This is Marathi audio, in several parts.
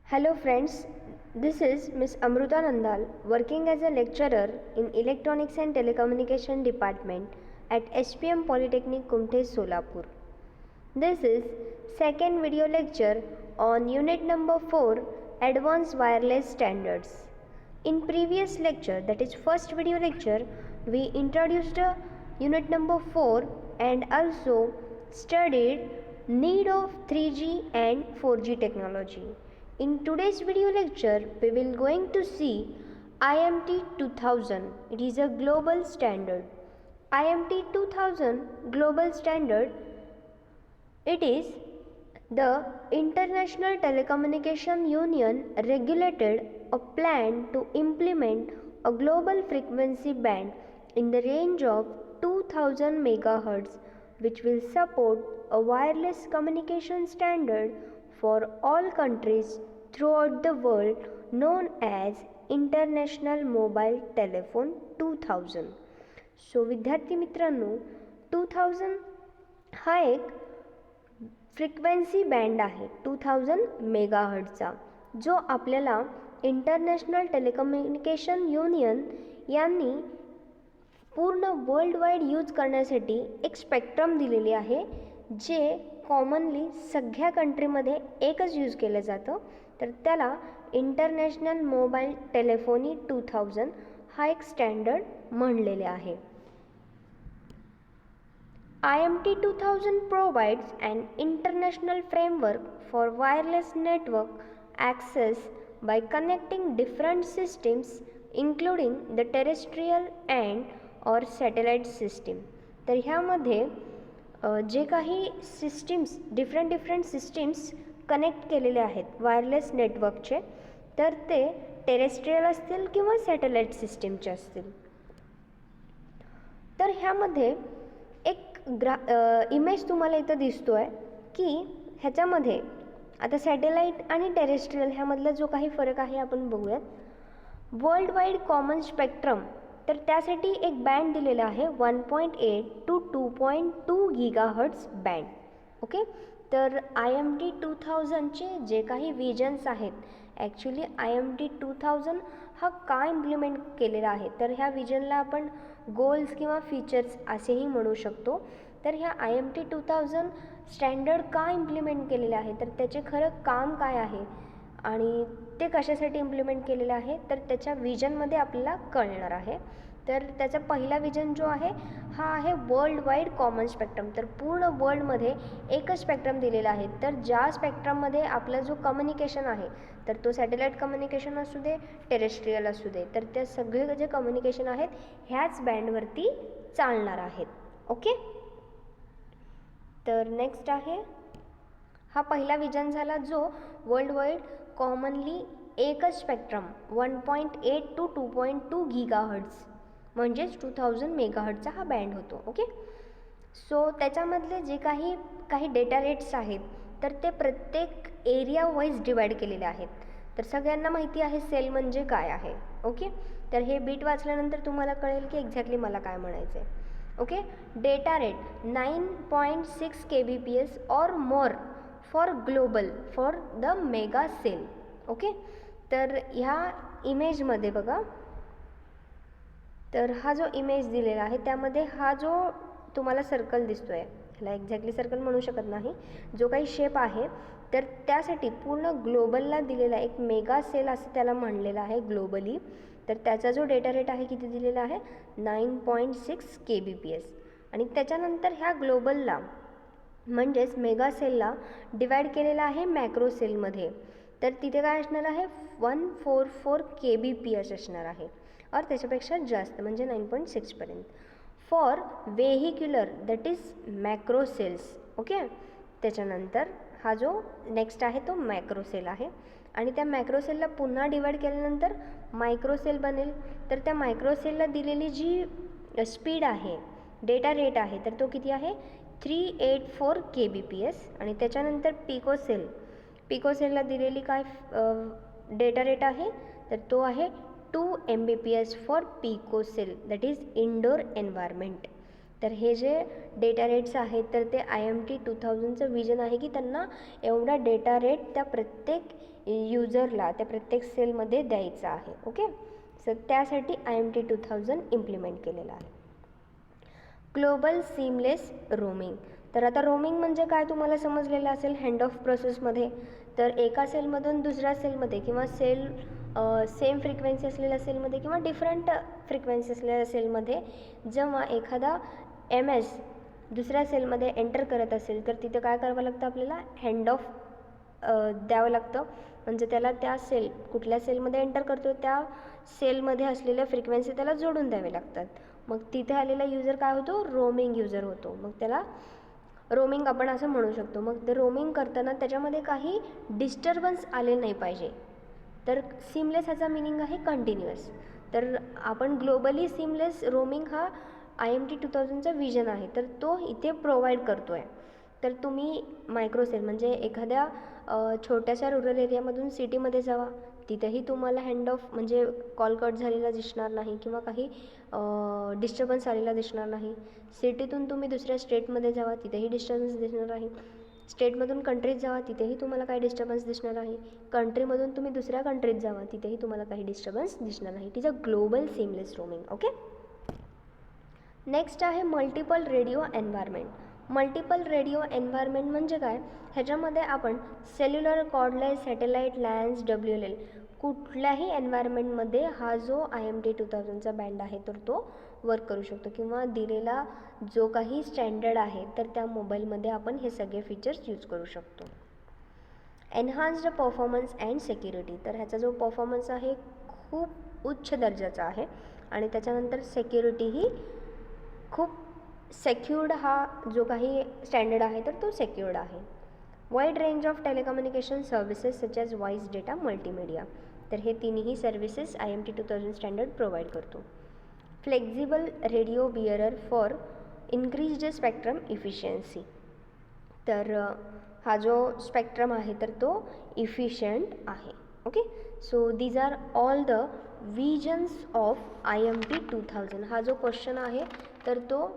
Hello friends, this is Miss Amruta Nandal working as a lecturer in Electronics and Telecommunication Department at SPM Polytechnic Kumte Solapur. This is second video lecture on unit number 4 Advanced Wireless Standards. In previous lecture, that is first video lecture, we introduced unit number 4 and also studied need of 3G and 4G technology. In today's video lecture, we will going to see IMT 2000. It is a global standard. IMT 2000 global standard. It is the International Telecommunication Union regulated a plan to implement a global frequency band in the range of 2000 MHz, which will support a wireless communication standard for all countries throughout the world, known as International Mobile Telephone 2000. So विद्यार्थी मित्रांनो, 2000 हा एक फ्रिक्वेन्सी बँड आहे 2000 मेगाहर्ट्जचा, जो आपल्याला इंटरनॅशनल टेलिकम्युनिकेशन युनियन यांनी पूर्ण वर्ल्ड वाईड यूज करण्यासाठी एक स्पेक्ट्रम दिलेली आहे, जे कॉमनली सगळ्या कंट्रीमध्ये एकच यूज केलं जातं. तर त्याला इंटरनॅशनल मोबाईल टेलिफोनी 2000 हा एक स्टँडर्ड म्हणलेले आहे. IMT 2000 provides an international framework for wireless network access by connecting different systems including the terrestrial and or satellite system. तर ह्यामध्ये जे काही सिस्टीम्स डिफरंट सिस्टीम्स कनेक्ट केलेले आहेत वायरलेस नेटवर्कचे, तर ते टेरेस्ट्रियल असतील किंवा सॅटेलाईट सिस्टीमचे असतील. तर ह्यामध्ये एक इमेज तुम्हाला इथं दिसतो आहे की ह्याच्यामध्ये आता सॅटेलाईट आणि टेरेस्ट्रियल ह्यामधला जो काही फरक आहे आपण बघूयात. वर्ल्ड वाईड कॉमन स्पेक्ट्रम, तर त्यासाठी एक बँड दिलेला आहे 1.8 to 2.2 GHz बँड. ओके, तर IMT 2000चे जे काही विजन्स आहेत, ॲक्च्युली IMT 2000 हा का इम्प्लिमेंट केलेला आहे, तर ह्या विजनला आपण गोल्स किंवा फीचर्स असेही म्हणू शकतो. तर ह्या IMT 2000 स्टँडर्ड का इम्प्लिमेंट केलेले आहे, तर त्याचे खरं काम काय आहे आणि ते कशासाठी इम्प्लिमेंट केलेलं आहे, तर त्याच्या विजनमध्ये आपल्याला कळणार आहे. तर त्याचा पहिला विजन जो आहे हा आहे वर्ल्ड वाईड कॉमन स्पेक्ट्रम. तर पूर्ण वर्ल्डमध्ये एकच स्पेक्ट्रम दिलेला आहे. तर ज्या स्पेक्ट्रममध्ये आपला जो कम्युनिकेशन आहे, तर तो सॅटेलाईट कम्युनिकेशन असू दे, टेरेस्ट्रियल असू दे, तर त्या सगळे जे कम्युनिकेशन आहेत ह्याच बँडवरती चालणार आहेत. ओके, तर नेक्स्ट आहे हा पहिला विजन झाला, जो वर्ल्ड वाईड कॉमनली एकच स्पेक्ट्रम 1.8 to 2.2 GHz म्हणजेच 2000 मेगाहर्टचा हा बँड होतो. ओके, सो त्याच्यामधले जे काही डेटा रेट्स आहेत, तर ते प्रत्येक एरिया वाईज डिवाईड केलेले आहेत. तर सगळ्यांना माहिती आहे सेल म्हणजे काय आहे. ओके, तर हे बीट वाचल्यानंतर तुम्हाला कळेल की एक्झॅक्टली मला काय म्हणायचं आहे. Okay, data rate 9.6 kbps or more for global for the mega cell. Okay, तर ह्या इमेजमध्ये बघा, तर हा जो इमेज दिलेला आहे त्यामध्ये हा जो तुम्हाला सर्कल दिसतो आहे, ह्याला एक्झॅक्टली सर्कल म्हणू शकत नाही, जो काही शेप आहे, तर त्यासाठी पूर्ण ग्लोबलला दिलेला एक मेगा सेल असं त्याला म्हणलेलं आहे ग्लोबली. तर त्याचा जो डेटा रेट आहे किती दिलेला आहे 9.6 kbps. आणि त्याच्यानंतर ह्या ग्लोबलला म्हणजेच मेगा सेलला डिवाईड केलेला आहे मॅक्रो सेलमध्ये. तर तिथे काय असणार आहे 144 kbps असणार आहे, और त्याच्यापेक्षा जास्त म्हणजे 9.6 पर्यंत. For vehicular that is macro cells. Okay, त्याच्यानंतर हा जो नेक्स्ट आहे तो मॅक्रो सेल आहे, आणि त्या मॅक्रो सेलला पुन्हा डिवाईड केल्यानंतर मायक्रो सेल बनेल. तर त्या मायक्रो सेलला दिलेली जी स्पीड आहे, डेटा रेट आहे, तर तो किती आहे 384 kbps. आणि त्याच्यानंतर पिको सेलला दिलेली काय डेटा रेट आहे, तर तो आहे 2 Mbps for pico cell, that is indoor environment. तर हे जे डेटा रेट्स आहेत, तर ते IMT 2000चं विजन आहे की त्यांना एवढा डेटा रेट त्या प्रत्येक युजरला त्या प्रत्येक सेलमध्ये द्यायचा आहे. ओके, सो त्यासाठी IMT 2000 इम्प्लिमेंट केलेलं आहे. Global seamless roaming. तर आता रोमिंग म्हणजे काय तुम्हाला समजलेलं असेल हँड ऑफ प्रोसेसमध्ये. तर एका सेलमधून दुसऱ्या सेलमध्ये किंवा सेम फ्रिक्वेन्सी असलेल्या सेलमध्ये किंवा डिफरंट फ्रिक्वेन्सी असलेल्या सेलमध्ये जेव्हा एखादा MS दुसऱ्या सेलमध्ये एंटर करत असेल तर तिथं काय करावं लागतं, आपल्याला हँड ऑफ द्यावं लागतं. म्हणजे त्याला त्या कुठल्या सेलमध्ये एंटर करतो त्या सेलमध्ये असलेल्या फ्रिक्वेन्सी त्याला जोडून द्यावे लागतात. मग तिथे आलेला युजर काय होतो, रोमिंग युजर होतो. मग त्याला रोमिंग आपण असं म्हणू शकतो. मग ते रोमिंग करताना त्याच्यामध्ये काही डिस्टर्बन्स आले नाही पाहिजे. तर सीमलेस ह्याचा मिनिंग आहे कंटिन्युअस. तर आपण ग्लोबली सीमलेस रोमिंग हा IMT 2000चा विजन आहे, तर तो इथे प्रोव्हाइड करतो आहे. तर तुम्ही मायक्रोसेल म्हणजे एखाद्या छोट्याशा रुरल एरियामधून सिटीमध्ये जावा, तिथेही तुम्हाला हँड ऑफ म्हणजे कॉल कट झालेला दिसणार नाही किंवा काही डिस्टर्बन्स आलेला दिसणार नाही. सिटीतून तुम्ही दुसऱ्या स्टेटमध्ये जावा, तिथेही डिस्टर्बन्स दिसणार नाही. स्टेटमधून कंट्रीत जावा, तिथेही तुम्हाला काही डिस्टर्बन्स दिसणार नाही. कंट्रीमधून तुम्ही दुसऱ्या कंट्रीत जावा, तिथेही तुम्हाला काही डिस्टर्बन्स दिसणार नाही. It is a global seamless roaming. Okay, next आहे multiple radio environment. Multiple radio environment म्हणजे काय, ह्याच्यामध्ये आपण cellular, cordless, satellite, lands, WLL कुठल्याही एन्व्हायरमेंटमध्ये हा जो IMT 2000चा बँड आहे तर तो वर्क करू शकतो किंवा दिलेला जो काही स्टँडर्ड आहे तर त्या मोबाईलमध्ये आपण हे सगळे फीचर्स यूज करू शकतो. एन्हान्स्ड परफॉर्मन्स अँड सिक्युरिटी. तर ह्याचा जो परफॉर्मन्स आहे खूप उच्च दर्जाचा आहे आणि त्याच्यानंतर सिक्युरिटीही खूप सेक्युर्ड हा जो काही स्टँडर्ड आहे तर तो सेक्युर्ड आहे. Wide range of telecommunication services such as voice, data, multimedia. तर हे तिन्ही सर्व्हिसेस IMT 2000 स्टँडर्ड प्रोव्हाइड करतो. Flexible radio bearer for increased spectrum efficiency. तर हा जो स्पेक्ट्रम आहे तर तो इफिशियंट आहे. Okay, so these are all the visions of IMT 2000. हा जो क्वेश्चन आहे तर तो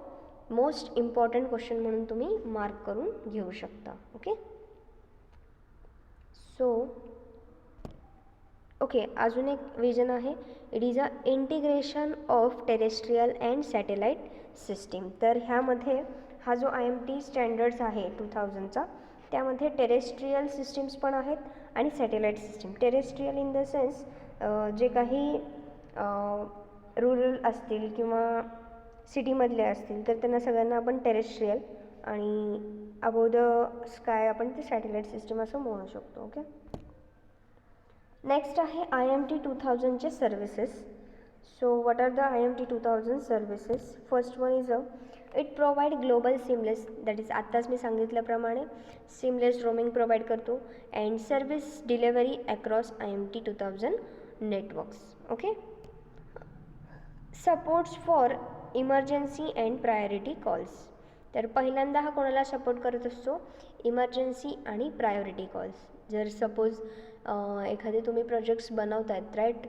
मोस्ट इम्पॉर्टंट क्वेश्चन म्हणून तुम्ही मार्क करून घेऊ शकता. ओके, सो ओके, अजून एक विजन आहे, it is a integration of terrestrial and satellite system. तर ह्यामध्ये हा जो IMT स्टँडर्ड्स आहे 2000चा त्यामध्ये टेरेस्ट्रियल सिस्टीम्स पण आहेत आणि satellite system. Terrestrial in the sense जे काही रुरल असतील किंवा सिटीमधले असतील तर त्यांना सगळ्यांना आपण टेरेस्ट्रियल आणि अबोव द स्काय आपण ते सॅटेलाईट सिस्टीम असं म्हणू शकतो. ओके, नेक्स्ट आहे IMT 2000चे services. So what are the IMT 2000 services. First one is it provide global seamless, that is आत्ताच मी सांगितल्याप्रमाणे सीमलेस रोमिंग प्रोव्हाइड करतो and service delivery across IMT 2000 networks. Okay, supports for emergency and priority calls. तर पहिल्यांदा हा कोणाला सपोर्ट करत असतो, इमर्जन्सी आणि प्रायोरिटी कॉल्स. जर सपोज एखादे तुम्ही प्रोजेक्ट्स बनवतायत राईट,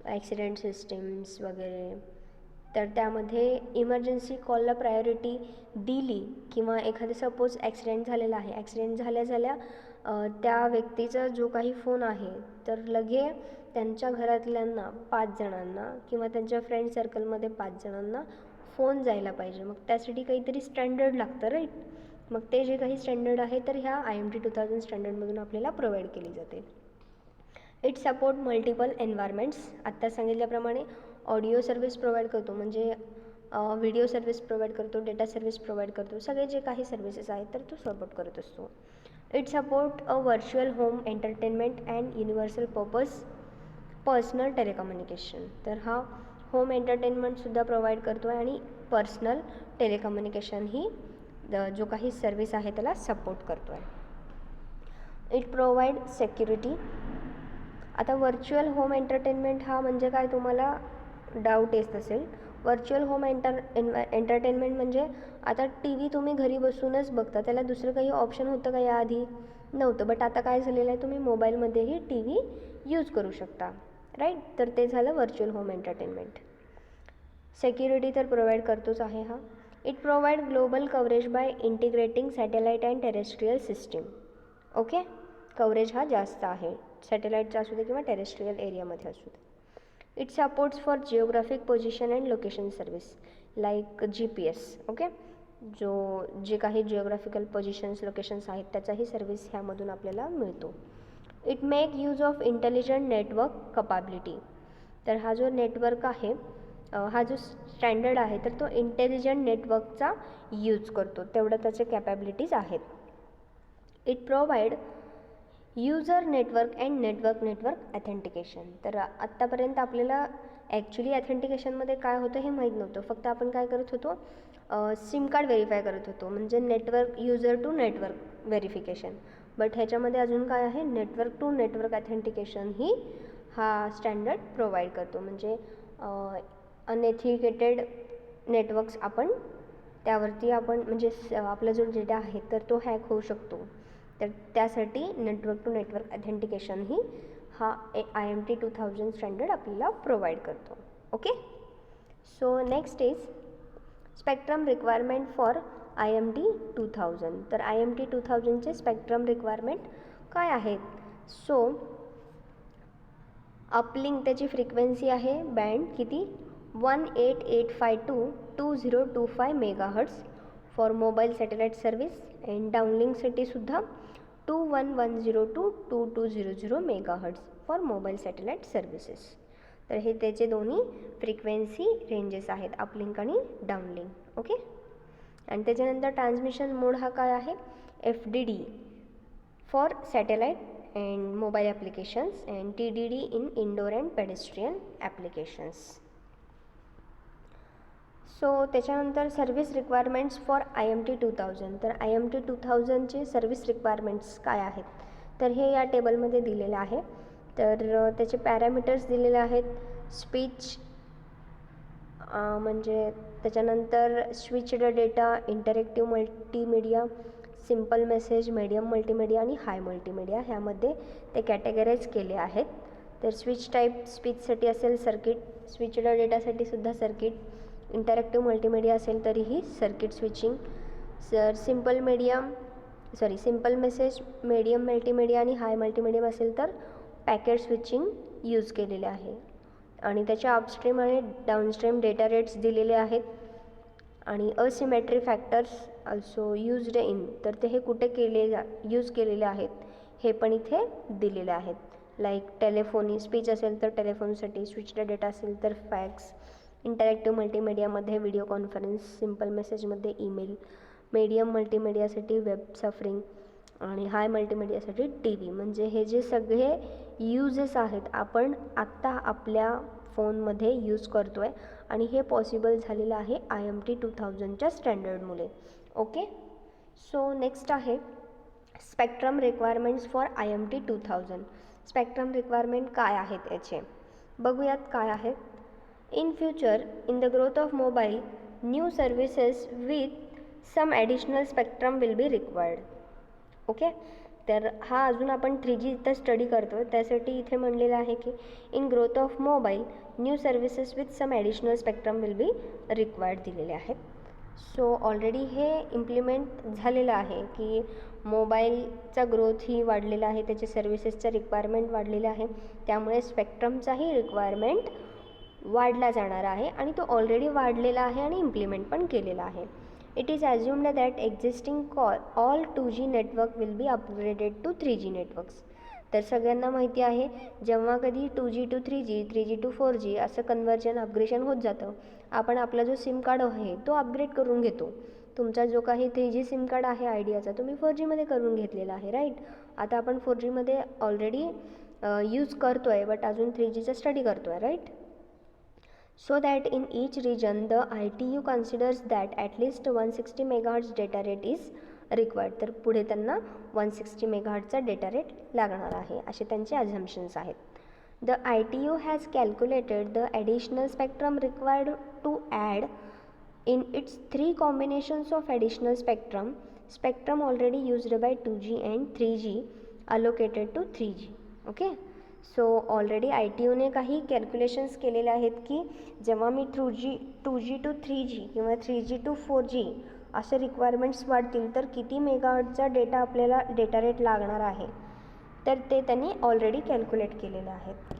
ॲक्सिडेंट सिस्टीम्स वगैरे, तर त्यामध्ये इमर्जन्सी कॉलला प्रायोरिटी दिली किंवा एखादे सपोज ॲक्सिडेंट झालेला आहे, ॲक्सिडेंट झाल्या त्या व्यक्तीचा जो काही फोन आहे तर लगे त्यांच्या घरातल्यांना 5 जणांना किंवा त्यांच्या फ्रेंड सर्कलमध्ये 5 जणांना फोन जायला पाहिजे. मग त्यासाठी काहीतरी स्टँडर्ड लागतं राईट. मग ते जे काही स्टँडर्ड आहे तर ह्या IMT 2000 स्टँडर्डमधून आपल्याला प्रोव्हाइड केली जाते. It support multiple environments. आत्ता सांगितल्याप्रमाणे ऑडिओ सर्व्हिस प्रोव्हाइड करतो म्हणजे व्हिडिओ सर्व्हिस प्रोव्हाइड करतो, डेटा सर्व्हिस प्रोव्हाइड करतो, सगळे जे काही सर्व्हिसेस आहेत तर तो सपोर्ट करत असतो. It support a virtual home entertainment and universal personal telecommunication. तर हा होम एंटरटेनमेंटसुद्धा प्रोव्हाइड करतो आहे आणि पर्सनल टेलिकम्युनिकेशन ही जो काही सर्व्हिस आहे त्याला सपोर्ट करतो आहे. It provide security. आता व्हर्च्युअल होम एंटरटेनमेंट हा म्हणजे काय तुम्हाला डाऊट येत असेल. व्हर्च्युअल होम एंटरटेनमेंट म्हणजे आता TV तुम्ही घरी बसूनच बघता, त्याला दुसरं काही ऑप्शन होतं का याआधी नव्हतं, बट आता काय झालेलं आहे तुम्ही मोबाईलमध्येही TV यूज करू शकता राईट. तर ते झालं व्हर्च्युअल होम एंटरटेनमेंट. सेक्युरिटी तर प्रोव्हाइड करतोच आहे हा. It provide global coverage by integrating satellite and terrestrial system. Okay, coverage हा जास्त आहे सॅटेलाईटचा असू दे किंवा टेरेस्ट्रियल एरियामध्ये असू दे. It supports for geographic position and location service like GPS. Okay, जे काही जिओग्राफिकल पोझिशन्स लोकेशन्स आहेत त्याचाही सर्व्हिस ह्यामधून आपल्याला मिळतो. It make use of intelligent network capability. तर हा जो नेटवर्क आहे, हा जो स्टँडर्ड आहे तर तो इंटेलिजंट नेटवर्कचा यूज करतो, तेवढं त्याचे कॅपॅबिलिटीज आहेत. It provide user network and network authentication. तर आत्तापर्यंत आपल्याला ॲक्च्युली ॲथेंटिकेशनमध्ये काय होतं हे माहीत नव्हतं. फक्त आपण काय करत होतो, सिम कार्ड व्हेरीफाय करत होतो, म्हणजे network user to network verification. But ह्याच्यामध्ये अजून काय आहे, नेटवर्क टू नेटवर्क ॲथेंटिकेशन ही हा स्टँडर्ड प्रोव्हाइड करतो. म्हणजे अनएथिकेटेड नेटवर्क्स आपण त्यावरती म्हणजे आपला जो डेटा आहे तर तो हॅक होऊ शकतो. तर त्यासाठी नेटवर्क टू नेटवर्क ॲथेंटिकेशन ही हा IMT 2000 स्टँडर्ड आपल्याला प्रोव्हाइड करतो. Okay, so next is spectrum requirement for IMT 2000. तर IMT 2000चे स्पेक्ट्रम रिक्वायरमेंट काय आहेत? सो अपलिंक त्याची फ्रिक्वेन्सी आहे बँड किती 18852 2025 megahertz for mobile satellite service. And डाउनलिंकसाठी सुद्धा 2110 to 2200 megahertz for mobile satellite services. तर हे त्याचे दोन्ही फ्रिक्वेन्सी रेंजेस आहेत, अपलिंक आणि डाउनलिंक. ओके, आणि त्याच्यानंतर ट्रान्समिशन मोड हा काय आहे, FDD for satellite and mobile applications and TDD in indoor and pedestrian applications. So त्याच्यानंतर सर्व्हिस रिक्वायरमेंट्स फॉर IMT 2000. तर IMT 2000चे सर्व्हिस रिक्वायरमेंट्स काय आहेत, तर हे या टेबलमध्ये दिलेलं आहे. तर त्याचे पॅरामीटर्स दिलेले आहेत. स्पीच म्हणजे त्याच्यानंतर switched data, interactive multimedia, simple message, medium multimedia आणि हाय मल्टीमीडिया, ह्यामध्ये ते कॅटेगराईज केले आहेत. तर स्विच टाईप स्पीचसाठी असेल सर्किट, स्विच्ड डेटासाठी सुद्धा सर्किट, इंटरॅक्टिव्ह मल्टीमीडिया असेल तरीही circuit switching. Simple message, medium multimedia आणि हाय मल्टीमीडियम असेल तर पॅकेट स्विचिंग यूज केलेले आहे. आणि त्याच्या अपस्ट्रीम आणि डाऊनस्ट्रीम डेटा रेट्स दिलेले आहेत. आणि asymmetry factors also used in, तर ते हे कुठे यूज केलेले आहेत हे पण इथे दिलेले आहेत. लाईक टेलेफोनी, स्पीच असेल तर टेलेफोनसाठी, स्विच्ड डेटा असेल तर फॅक्स, इंटरॅक्टिव्ह मल्टीमीडियामध्ये व्हिडिओ कॉन्फरन्स, सिम्पल मेसेजमध्ये ईमेल, मीडियम मल्टीमीडियासाठी वेब सफरिंग आणि हाय मल्टीमीडियासाठी TV. म्हणजे हे जे सगळे यूजेस आहेत आपण आत्ता आपल्या फोनमध्ये यूज करतो आहे आणि हे पॉसिबल झालेलं आहे IMT 2000च्या स्टँडर्डमुळे. ओके, सो नेक्स्ट आहे spectrum requirements for IMT 2000. Spectrum requirement काय आहेत याचे बघूयात काय आहेत. In future, in the growth of mobile, new services with some additional spectrum will be required. Okay, तर हा अजून आपण 3G इथं स्टडी करतो आहे, त्यासाठी इथे म्हणलेलं आहे की in growth of mobile new services with some additional spectrum will be required दिलेले आहेत. सो ऑलरेडी हे इम्प्लिमेंट झालेलं आहे की मोबाईलचा ग्रोथ ही वाढलेला आहे, त्याचे सर्व्हिसेसचं रिक्वायरमेंट वाढलेलं आहे, त्यामुळे स्पेक्ट्रमचाही रिक्वायरमेंट वाढला जाणार आहे आणि तो ऑलरेडी वाढलेला आहे आणि इम्प्लिमेंट पण केलेला आहे. It is assumed that existing all 2G network will be upgraded to 3G networks. तर सगळ्यांना माहिती आहे जेव्हा कधी 2G to 3G, 3G to 4G असं कन्वर्जन अपग्रेशन होत जातं, आपण आपला जो सिम कार्ड आहे तो अपग्रेड करून घेतो. तुमचा जो काही 3G सिम कार्ड आहे आयडियाचा तुम्ही 4Gमध्ये करून घेतलेला आहे, राईट. आता आपण 4Gमध्ये ऑलरेडी यूज करतो आहे, बट अजून 3Gचा स्टडी करतो आहे, right. So that in each region the ITU considers that at least 160 MHz data rate is required. तर पुढे त्यांना 160 MHzचा डेटा रेट लागणार आहे असे त्यांचे अझम्पशन्स आहेत. The ITU has calculated the additional spectrum required to add in its 3 combinations of additional spectrum already used by 2G and 3G allocated to 3G. Okay, so already ITUने काही कॅल्क्युलेशन्स केलेले आहेत की जेव्हा मी 2G to 3G किंवा 3G to 4G असे रिक्वायरमेंट्स वाढतील तर किती मेगाहर्ट्जचा डेटा आपल्याला डेटा रेट लागणार आहे. तर ते त्यांनी ऑलरेडी कॅल्क्युलेट केलेले आहेत.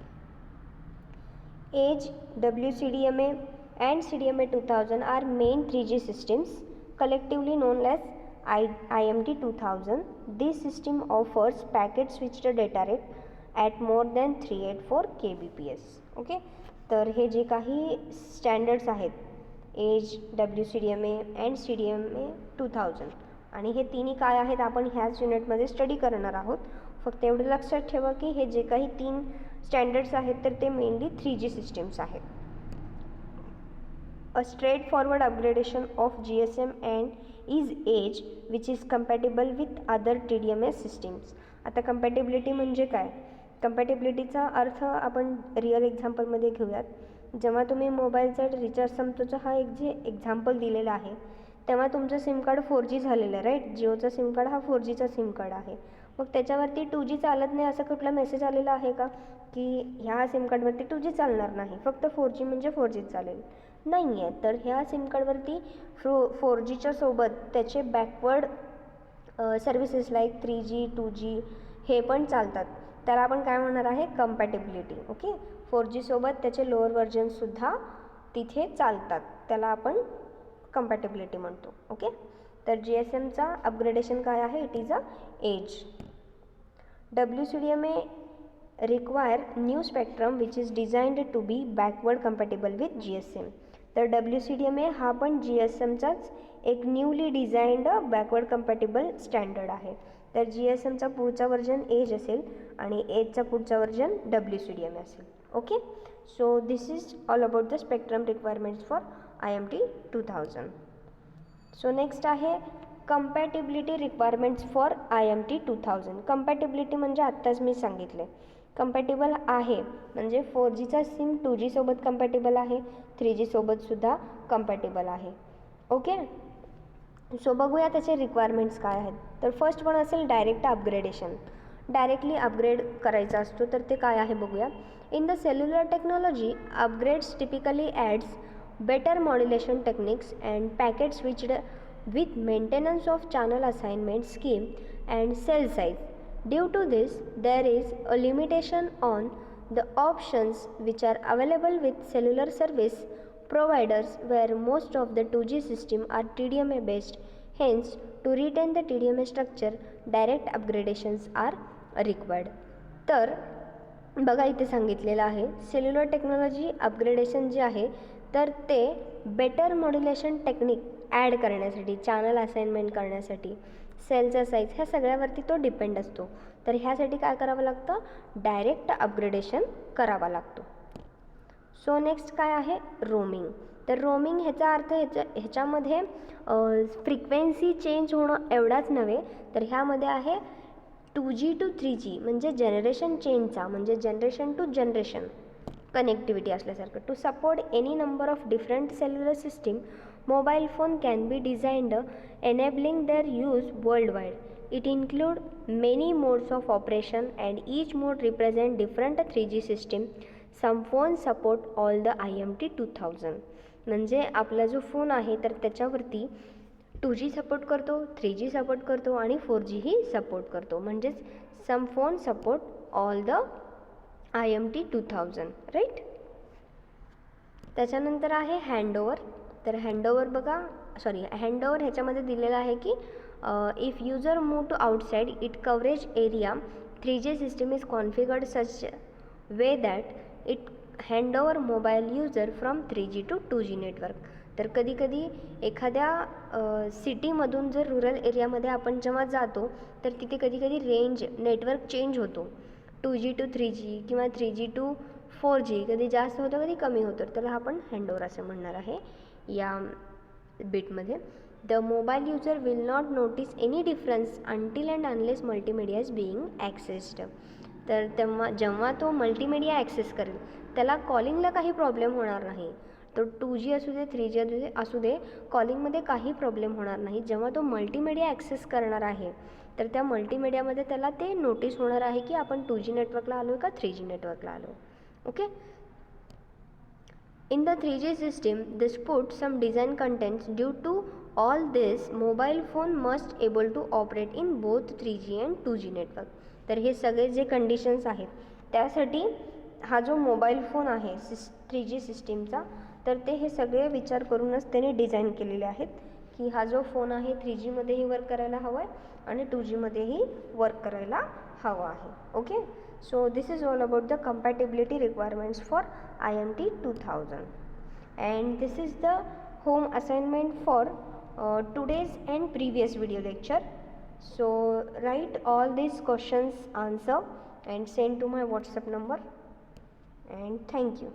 As, WCDMA and CDMA 2000 are main 3G systems collectively known as IMT 2000. This system offers packet switched data rate at more than 384 kbps. Okay, तर हे जे काही स्टँडर्ड्स आहेत एज, WCDMA अँड CDMA 2000 आणि हे तिन्ही काय आहेत आपण ह्याच युनिटमध्ये स्टडी करणार आहोत. फक्त एवढं लक्षात ठेवा की हे जे काही 3 स्टँडर्ड्स आहेत तर ते मेनली 3G सिस्टीम्स आहेत. A straightforward upgradation of GSM and is Edge which is compatible with other TDMA systems. आता compatibility म्हणजे काय? compatibilityचा अर्थ आपण रिअल एक्झाम्पलमध्ये घेऊयात. जेव्हा तुम्ही मोबाईलचा रिचार्ज संपतोचा हा एक जे एक्झाम्पल दिलेला आहे तेव्हा तुमचं सिम कार्ड 4G झालेलं आहे, राईट. जिओचा सिम कार्ड हा 4Gचा सिम कार्ड आहे. मग त्याच्यावरती 2G चालत नाही असं कुठला मेसेज आलेला आहे का की ह्या सिम कार्डवरती 2G चालणार नाही, फक्त 4G म्हणजे 4G चालेल? नाही आहे. तर ह्या सिम कार्डवरती 4Gच्या सोबत त्याचे backward services like 3G 2G हे पण चालतात. त्याला आपण काय म्हणणार आहे? कंपॅटिबिलिटी. ओके, 4G सोबत त्याचे लोअर व्हर्जनसुद्धा तिथे चालतात, त्याला आपण कंपॅटिबिलिटी म्हणतो. ओके, तर GSMचा अपग्रेडेशन काय आहे? It is a age. WCDMA require new spectrum which is designed to be backward compatible with GSM. तर WCDMA हा पण GSMचाच एक न्यूली डिझाइंड बॅकवर्ड कंपॅटिबल स्टँडर्ड आहे. तर GSMचा पुढचा व्हर्जन एज असेल आणि एजचा पुढचा व्हर्जन WCDMA असेल. Okay, so this is all about the spectrum requirements for IMT 2000. So next आहे कंपॅटिबिलिटी रिक्वायरमेंट्स फॉर IMT 2000. कंपॅटिबिलिटी म्हणजे आत्ताच मी सांगितले कंपॅटिबल आहे म्हणजे 4Gचा सिम 2G सोबत कंपॅटिबल आहे, 3G सोबतसुद्धा कंपॅटिबल आहे. ओके, सो बघूया त्याचे रिक्वायरमेंट्स काय आहेत. तर फर्स्ट वन असेल डायरेक्ट अपग्रेडेशन. डायरेक्टली अपग्रेड करायचा असतो तर ते काय आहे बघूया. In the cellular technology upgrades typically ads better modulation techniques and packet switched with maintenance of channel assignment scheme and cell size. Due to this, there is a limitation on the options which are available with cellular service providers where most of the 2G system are TDMA based. Hence, to retain the TDMA structure, direct upgradations are required. तर बघा इथे सांगितलेलं आहे सेल्युलर टेक्नॉलॉजी अपग्रेडेशन जे आहे तर ते बेटर मॉड्युलेशन टेक्निक ॲड करण्यासाठी, चॅनल असाइनमेंट करण्यासाठी, सेलचा साईज ह्या सगळ्यावरती तो डिपेंड असतो. तर ह्यासाठी काय करावं लागतं? डायरेक्ट अपग्रेडेशन करावा लागतो. सो नेक्स्ट काय आहे? रोमिंग. तर रोमिंग ह्याचा अर्थ ह्याच्यामध्ये फ्रिक्वेन्सी चेंज होणं एवढाच नव्हे तर ह्यामध्ये आहे 2G to 3G म्हणजे जनरेशन चेंजचा म्हणजे जनरेशन टू जनरेशन कनेक्टिव्हिटी असल्यासारखं. To support any number of different cellular system mobile phone can be designed enabling their use worldwide. It include many modes of operation and each mode represent different 3G system. Some phone support all the IMT 2000. म्हणजे आपला जो फोन आहे तर त्याच्यावरती 2G सपोर्ट करतो, 3G सपोर्ट करतो आणि 4G ही सपोर्ट करतो. म्हणजेच some phone support all the IMT 2000, right. त्याच्यानंतर आहे हँडओव्हर. तर हँडओव्हर हँडओव्हर ह्याच्यामध्ये दिलेलं आहे की if user move to outside it coverage area 3G system is configured such way that it handover mobile user from 3G to 2G network. तर कधीकधी एखाद्या सिटीमधून जर रुरल एरियामध्ये आपण जेव्हा जातो तर तिथे कधीकधी रेंज नेटवर्क चेंज होतो 2G to 3G किंवा 3G to 4G, कधी जास्त होतं कधी कमी होतं. तर हा आपण हँडओव्हर असं म्हणणार आहे या बिटमध्ये. The mobile user will not notice any difference until and unless multimedia is being accessed. तर तेव्हा जेव्हा तो मल्टीमीडिया ॲक्सेस करेल त्याला कॉलिंगला काही प्रॉब्लेम होणार नाही. तो 2G असू दे 3G असू दे कॉलिंगमध्ये काही प्रॉब्लेम होणार नाही. जेव्हा तो मल्टीमीडिया ॲक्सेस करणार आहे तर त्या मल्टीमीडियामध्ये त्याला ते नोटीस होणार आहे की आपण 2G नेटवर्कला आलो आहे का 3G नेटवर्कला आलो. Okay. In the 3G system this put some design contents. Due to all this mobile phone must able to operate in both 3G and 2G network. तर हे सगळे जे कंडिशन्स आहेत त्यासाठी हा जो मोबाईल फोन आहे 3G सिस्टीमचा, तर ते हे सगळे विचार करूनच त्याने डिझाईन केलेले आहेत की हा जो फोन आहे 3Gमध्येही वर्क करायला हवा आहे आणि 2Gमध्येही वर्क करायला हवा आहे. Okay, so this is all about the compatibility requirements for IMT 2000 and this is the home assignment for today's and previous video lecture. So write all these questions answer and send to my WhatsApp number and thank you.